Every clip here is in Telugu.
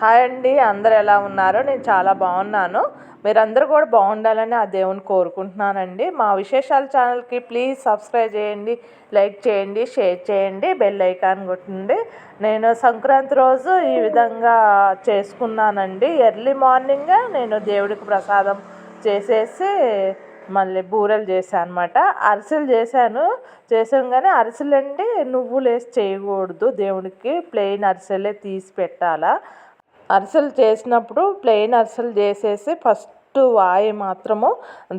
హాయ్ అండి, అందరు ఎలా ఉన్నారు? నేను చాలా బాగున్నాను. మీరందరూ కూడా బాగుండాలని ఆ దేవుని కోరుకుంటున్నానండి. మా విశేషాల ఛానల్కి ప్లీజ్ సబ్స్క్రైబ్ చేయండి, లైక్ చేయండి, షేర్ చేయండి, బెల్ ఐకాన్ కొట్టండి. నేను సంక్రాంతి రోజు ఈ విధంగా చేసుకున్నానండి. ఎర్లీ మార్నింగే నేను దేవుడికి ప్రసాదం చేసేసి మళ్ళీ బూరెలు చేశాను అనమాట. అరిసెలు చేసాం కానీ అరిసెలండి నువ్వులు వేసి చేయకూడదు. దేవుడికి ప్లెయిన్ అరిసెలే తీసి పెట్టాలా. అరిసెలు చేసినప్పుడు ప్లెయిన్ అరిసెలు చేసేసి ఫస్ట్ వాయి మాత్రము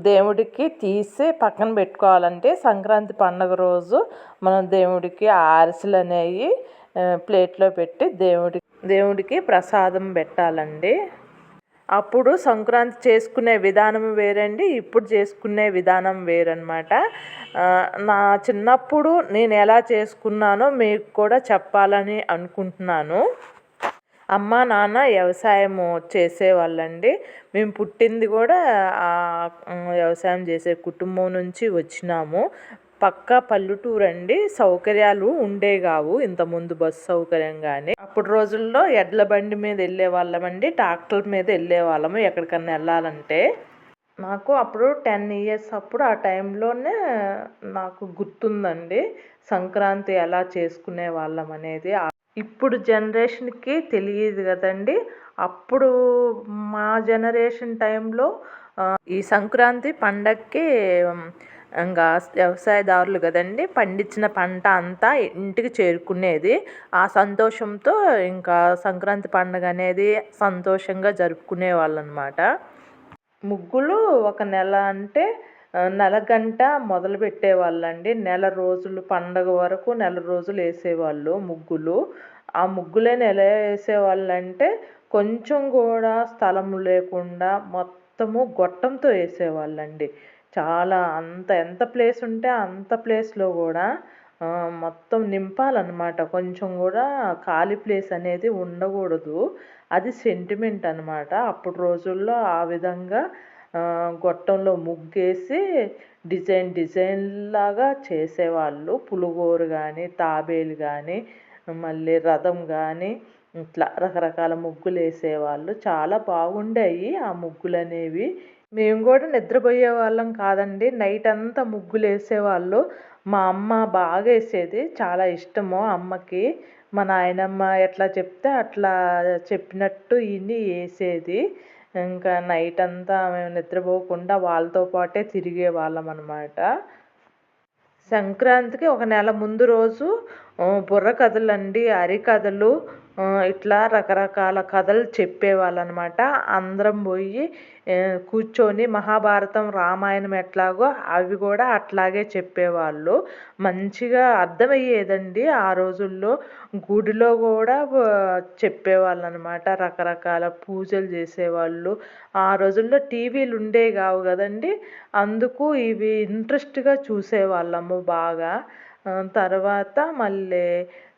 దేవుడికి తీసి పక్కన పెట్టుకోవాలంటే సంక్రాంతి పండుగ రోజు మనం దేవుడికి ఆ అరిసెలు అనేవి ప్లేట్లో పెట్టి దేవుడికి ప్రసాదం పెట్టాలండి. అప్పుడు సంక్రాంతి చేసుకునే విధానం వేరండి, ఇప్పుడు చేసుకునే విధానం వేరనమాట. నా చిన్నప్పుడు నేను ఎలా చేసుకున్నానో మీకు కూడా చెప్పాలని అనుకుంటున్నాను. అమ్మ నాన్న వ్యవసాయము చేసేవాళ్ళండి. మేము పుట్టింది కూడా వ్యవసాయం చేసే కుటుంబం నుంచి వచ్చినాము. పక్కా పల్లెటూరు అండి. సౌకర్యాలు ఉండేవి కావు ఇంతకుముందు, బస్సు సౌకర్యం కానీ. అప్పుడు రోజుల్లో ఎడ్ల బండి మీద వెళ్ళే వాళ్ళమండి, ట్రాక్టర్ మీద వెళ్ళే వాళ్ళము ఎక్కడికన్నా వెళ్ళాలంటే. నాకు అప్పుడు 10 ఇయర్స్ అప్పుడు ఆ టైంలోనే నాకు గుర్తుందండి సంక్రాంతి ఎలా చేసుకునే వాళ్ళం అనేది. ఇప్పుడు జనరేషన్కి తెలియదు కదండి. అప్పుడు మా జనరేషన్ టైంలో ఈ సంక్రాంతి పండగకి ఇంకా వ్యవసాయదారులు కదండి, పండించిన పంట అంతా ఇంటికి చేరుకునేది. ఆ సంతోషంతో ఇంకా సంక్రాంతి పండుగ అనేది సంతోషంగా జరుపుకునే వాళ్ళు అనమాట. ముగ్గులు ఒక నెల అంటే నెలగంట మొదలు పెట్టేవాళ్ళండి. నెల రోజులు పండగ వరకు నెల రోజులు వేసేవాళ్ళు ముగ్గులు. ఆ ముగ్గులను ఎలా వేసేవాళ్ళంటే కొంచెం కూడా స్థలం లేకుండా మొత్తము గొట్టంతో వేసేవాళ్ళండి. చాలా ఎంత ప్లేస్ ఉంటే అంత ప్లేస్లో కూడా మొత్తం నింపాలన్నమాట. కొంచెం కూడా ఖాళీ ప్లేస్ అనేది ఉండకూడదు. అది సెంటిమెంట్ అనమాట. అప్పుడు రోజుల్లో ఆ విధంగా గొట్టంలో ముగ్గేసి డిజైన్ లాగా చేసేవాళ్ళు. పులిగోరు కానీ, తాబేలు కానీ, మళ్ళీ రథం కానీ, ఇట్లా రకరకాల ముగ్గులు వేసేవాళ్ళు. చాలా బాగుండేవి ఆ ముగ్గులు అనేవి. మేము కూడా నిద్రపోయే వాళ్ళం కాదండి, నైట్ అంతా ముగ్గులు వేసేవాళ్ళు. మా అమ్మ బాగా వేసేది, చాలా ఇష్టము అమ్మకి. మా నాయనమ్మ ఎట్లా చెప్తే అట్లా చెప్పినట్టు ఇన్ని వేసేది. ఇంకా నైట్ అంతా మేము నిద్రపోకుండా వాళ్ళతో పాటే తిరిగే వాళ్ళం అనమాట. సంక్రాంతికి ఒక నెల ముందు రోజు బుర్ర కథలండి, హరికథలు, ఇట్లా రకరకాల కథలు చెప్పేవాళ్ళు అనమాట. అందరం పోయి కూర్చొని మహాభారతం, రామాయణం ఎట్లాగో అవి కూడా అట్లాగే చెప్పేవాళ్ళు. మంచిగా అర్థమయ్యేదండి ఆ రోజుల్లో. గుడిలో కూడా చెప్పేవాళ్ళు అనమాట. రకరకాల పూజలు చేసేవాళ్ళు. ఆ రోజుల్లో టీవీలు ఉండేవి కావు కదండి, అందుకు ఇవి ఇంట్రెస్ట్గా చూసేవాళ్ళము బాగా. తర్వాత మళ్ళీ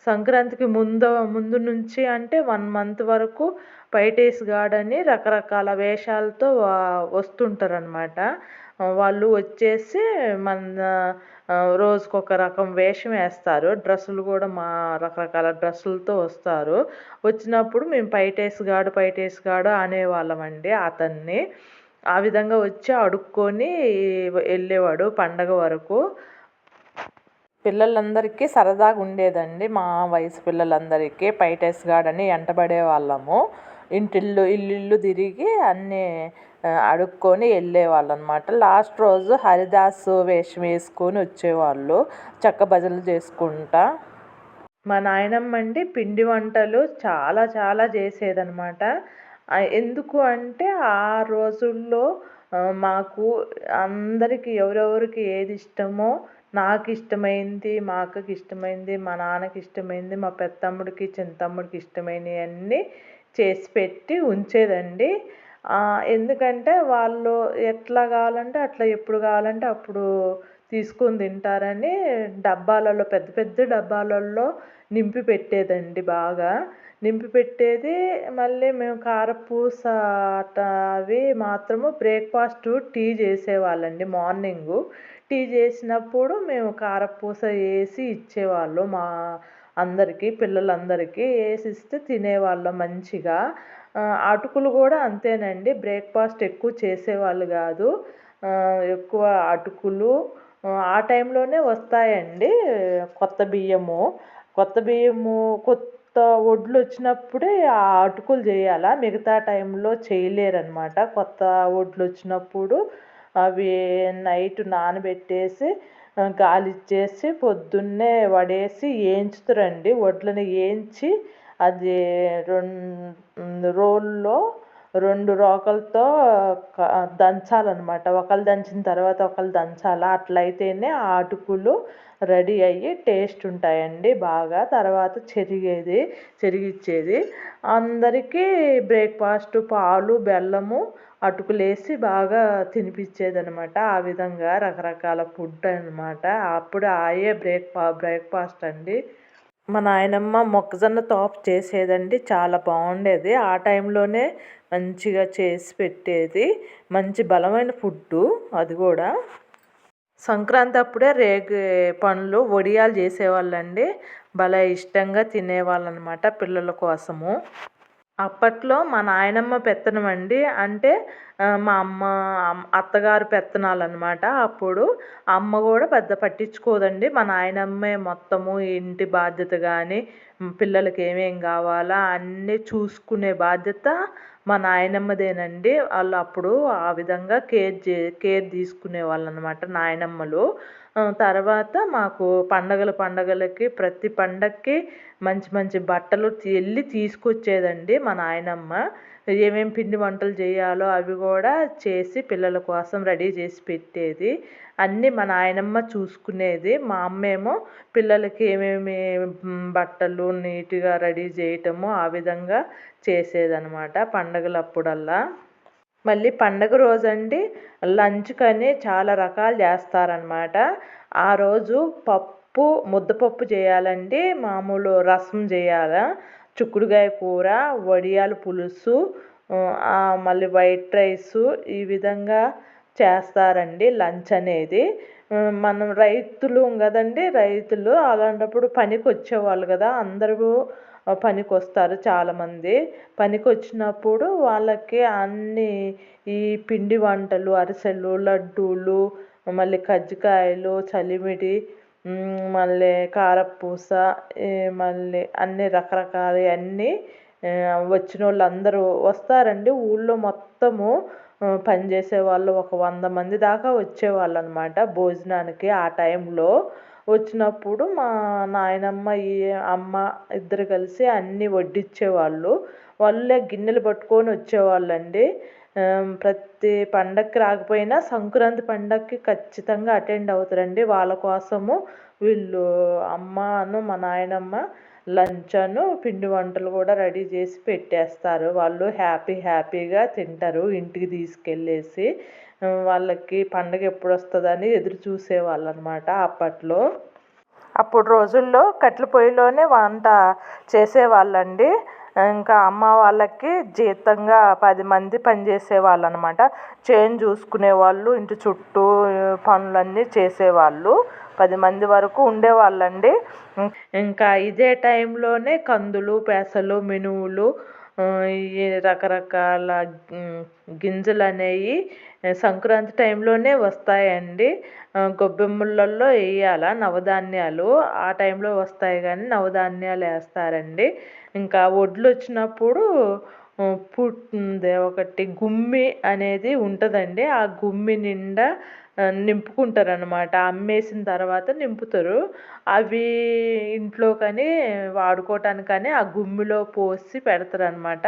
సంక్రాంతికి ముందు నుంచి అంటే 1 మంత్ వరకు పైటేస్ గార్డ్ అని రకరకాల వేషాలతో వస్తుంటారనమాట. వాళ్ళు వచ్చేసి మన రోజుకొక రకం వేషం వేస్తారు. డ్రెస్సులు కూడా మా రకరకాల డ్రెస్సులతో వస్తారు. వచ్చినప్పుడు మేము పైటేస్ గాడు అనేవాళ్ళమండి అతన్ని. ఆ విధంగా వచ్చి అడుక్కొని వెళ్ళేవాడు పండగ వరకు. పిల్లలందరికీ సరదాగా ఉండేదండి. మా వయసు పిల్లలందరికీ పైటేస్ గాడని వెంటబడే వాళ్ళము. ఇల్లు తిరిగి అన్నీ అడుక్కొని వెళ్ళేవాళ్ళు అనమాట. లాస్ట్ రోజు హరిదాసు వేషం వేసుకొని వచ్చేవాళ్ళు చక్క భజనలు చేసుకుంటా. మా నాయనమ్మ అండి పిండి వంటలు చాలా చాలా చేసేదనమాట. ఎందుకు అంటే ఆ రోజుల్లో మాకు అందరికీ ఎవరెవరికి ఏది ఇష్టమో, నాకు ఇష్టమైంది, మా అక్కకి ఇష్టమైంది, మా నాన్నకి ఇష్టమైంది, మా పెద్దమ్ముడికి చిన్నతమ్ముడికి ఇష్టమైనవి అన్నీ చేసి పెట్టి ఉంచేదండి. ఎందుకంటే వాళ్ళు ఎట్లా కావాలంటే అట్లా, ఎప్పుడు కావాలంటే అప్పుడు తీసుకొని తింటారని డబ్బాలలో, పెద్ద పెద్ద డబ్బాలలో నింపి పెట్టేదండి. బాగా నింపి పెట్టేది. మళ్ళీ మేము కారపూస అవి మాత్రము బ్రేక్ఫాస్ట్ టీ చేసేవాళ్ళండి. మార్నింగు టీ చేసినప్పుడు మేము కారపూస వేసి ఇచ్చేవాళ్ళు మా అందరికీ పిల్లలందరికీ వేసిస్తే తినేవాళ్ళం మంచిగా. అటుకులు కూడా అంతేనండి, బ్రేక్ఫాస్ట్ ఎక్కువ చేసేవాళ్ళు కాదు. ఎక్కువ అటుకులు ఆ టైంలోనే వస్తాయండి. కొత్త వడ్లు వచ్చినప్పుడే ఆ అటుకులు చేయాలా, మిగతా టైంలో చేయలేరనమాట. కొత్త వడ్లు వచ్చినప్పుడు అవి నైట్ నానబెట్టేసి గాలిచ్చేసి పొద్దున్నే వడేసి వేయించుతారండి. వడ్లని వేయించి అది రోల్లో 2 రోకలతో దంచాలన్నమాట. ఒకళ్ళు దంచిన తర్వాత ఒకళ్ళు దంచాలా, అట్లయితేనే ఆ అటుకులు రెడీ అయ్యి టేస్ట్ ఉంటాయండి బాగా. తర్వాత చెరిగిచ్చేది అందరికీ బ్రేక్ఫాస్ట్ పాలు బెల్లము అటుకులేసి బాగా తినిపించేదనమాట. ఆ విధంగా రకరకాల ఫుడ్ అనమాట. అప్పుడు ఆయే బ్రేక్ఫాస్ట్ అండి. మా నాయనమ్మ మొక్కజొన్న తోప చేసేదండి, చాలా బాగుండేది. ఆ టైంలోనే మంచిగా చేసి పెట్టేది. మంచి బలమైన ఫుడ్డు అది కూడా. సంక్రాంతి అప్పుడే రేగి పండ్లు వడియాలు చేసేవాళ్ళండి. భలే ఇష్టంగా తినేవాళ్ళు అనమాట పిల్లల కోసము. అప్పట్లో మా నాయనమ్మ పెత్తనం అండి. అంటే మా అత్తగారు పెత్తనాలన్నమాట. అప్పుడు అమ్మ కూడా పెద్ద పట్టించుకోదండి. మా నాయనమ్మే మొత్తము ఇంటి బాధ్యత కానీ, పిల్లలకి ఏమేం కావాలా అన్నీ చూసుకునే బాధ్యత మా నాయనమ్మదేనండి. వాళ్ళు అప్పుడు ఆ విధంగా కేర్ తీసుకునే వాళ్ళు అనమాట నాయనమ్మలు. తర్వాత మాకు పండగలకి ప్రతి పండగకి మంచి మంచి బట్టలు వెళ్ళి తీసుకొచ్చేదండి మా నాయనమ్మ. ఏమేమి పిండి వంటలు చేయాలో అవి కూడా చేసి పిల్లల కోసం రెడీ చేసి పెట్టేది. అన్నీ మా నాయనమ్మ చూసుకునేది. మా అమ్మేమో పిల్లలకి ఏమేమి బట్టలు నీట్గా రెడీ చేయటము ఆ విధంగా చేసేదనమాట పండగలప్పుడల్లా. మళ్ళీ పండగ రోజండి లంచ్కని చాలా రకాలు చేస్తారనమాట. ఆ రోజు ముద్దపప్పు చేయాలండి, మామూలు రసం చేయాలా, చిక్కుడుకాయ కూర, వడియాల పులుసు, మళ్ళీ వైట్ రైసు, ఈ విధంగా చేస్తారండి లంచ్ అనేది. మనం రైతులు కదండి, రైతులు అలాంటప్పుడు పనికి వచ్చేవాళ్ళు కదా, అందరూ పనికి వస్తారు చాలామంది. పనికి వచ్చినప్పుడు వాళ్ళకి అన్నీ ఈ పిండి వంటలు, అరిసెలు, లడ్డూలు, మళ్ళీ కజ్జికాయలు, చలిమిడి, మళ్ళీ కారపూస, మళ్ళీ అన్ని రకరకాలు అన్నీ వచ్చిన వాళ్ళు అందరూ వస్తారండి. ఊళ్ళో మొత్తము పనిచేసే వాళ్ళు ఒక 100 మంది దాకా వచ్చేవాళ్ళు అనమాట భోజనానికి. ఆ టైంలో వచ్చినప్పుడు మా నాయనమ్మ అమ్మ ఇద్దరు కలిసి అన్నీ వడ్డించేవాళ్ళు. వాళ్ళే గిన్నెలు పట్టుకొని వచ్చేవాళ్ళండి. ప్రతి పండగకి రాకపోయినా సంక్రాంతి పండగకి ఖచ్చితంగా అటెండ్ అవుతారండి. వాళ్ళ కోసము వీళ్ళు మా నాయనమ్మ లంచ్ పిండి వంటలు కూడా రెడీ చేసి పెట్టేస్తారు. వాళ్ళు హ్యాపీగా తింటారు ఇంటికి తీసుకెళ్ళేసి. వాళ్ళకి పండగ ఎప్పుడు వస్తుందని ఎదురు చూసేవాళ్ళు అనమాట అప్పట్లో. అప్పుడు రోజుల్లో కట్టెల పొయ్యిలోనే వంట చేసేవాళ్ళండి. ఇంకా అమ్మ వాళ్ళకి జీతంగా 10 మంది పనిచేసేవాళ్ళు అనమాట. చేను చూసుకునేవాళ్ళు, ఇంటి చుట్టూ పనులన్నీ చేసేవాళ్ళు. 10 మంది వరకు ఉండేవాళ్ళండి. ఇంకా ఇదే టైంలోనే కందులు, పెసలు, మినువులు, ఈ రకరకాల గింజలు అనేవి సంక్రాంతి టైంలోనే వస్తాయండి. గొబ్బెమ్మలలో వేయాల నవధాన్యాలు, ఆ టైంలో వస్తాయి కానీ నవధాన్యాలు వేస్తారండి. ఇంకా వడ్లు వచ్చినప్పుడు ఒకటి గుమ్మి అనేది ఉంటుందండి. ఆ గుమ్మి నిండా నింపుకుంటారనమాట. అమ్మేసిన తర్వాత నింపుతారు. అవి ఇంట్లో కానీ వాడుకోవటానికని ఆ గుమ్మిలో పోసి పెడతారనమాట.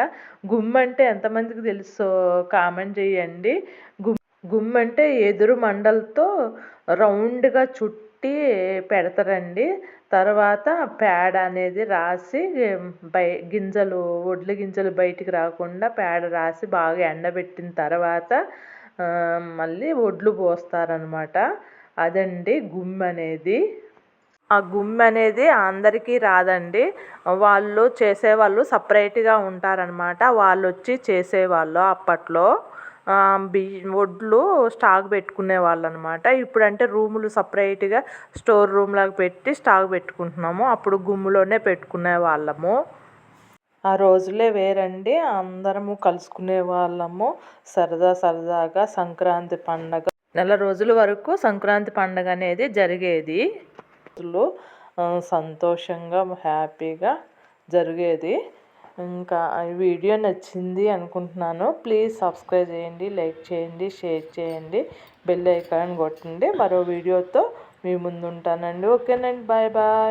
గుమ్మి అంటే ఎంతమందికి తెలుసో కామెంట్ చేయండి. గుమ్మి అంటే ఎదురు మండలతో రౌండ్గా చుట్టి పెడతారండి. తర్వాత పేడ అనేది రాసి వడ్ల గింజలు బయటికి రాకుండా పేడ రాసి బాగా ఎండబెట్టిన తర్వాత మళ్ళీ వడ్లు పోస్తారనమాట. అదండి గుమ్మి అనేది. ఆ గుమ్మి అనేది అందరికీ రాదండి. వాళ్ళు చేసేవాళ్ళు సపరేట్గా ఉంటారనమాట. వాళ్ళు వచ్చి చేసేవాళ్ళు అప్పట్లో. వడ్లు స్టాక్ పెట్టుకునే వాళ్ళు అనమాట. ఇప్పుడంటే రూములు సపరేట్గా స్టోర్ రూమ్ లాగా పెట్టి స్టాక్ పెట్టుకుంటున్నాము. అప్పుడు గుమ్ములోనే పెట్టుకునే వాళ్ళము. ఆ రోజులే వేరండి. అందరము కలుసుకునే వాళ్ళము. సరదాగా సంక్రాంతి పండగ నెల రోజుల వరకు సంక్రాంతి పండగ అనేది జరిగేది. సంతోషంగా హ్యాపీగా జరిగేది. ఇంకా ఈ వీడియో నచ్చింది అనుకుంటున్నాను. ప్లీజ్ సబ్స్క్రైబ్ చేయండి, లైక్ చేయండి, షేర్ చేయండి, బెల్ ఐకాన్ కొట్టండి. మరో వీడియోతో మీ ముందు ఉంటానండి. ఓకేనండి, బాయ్ బాయ్.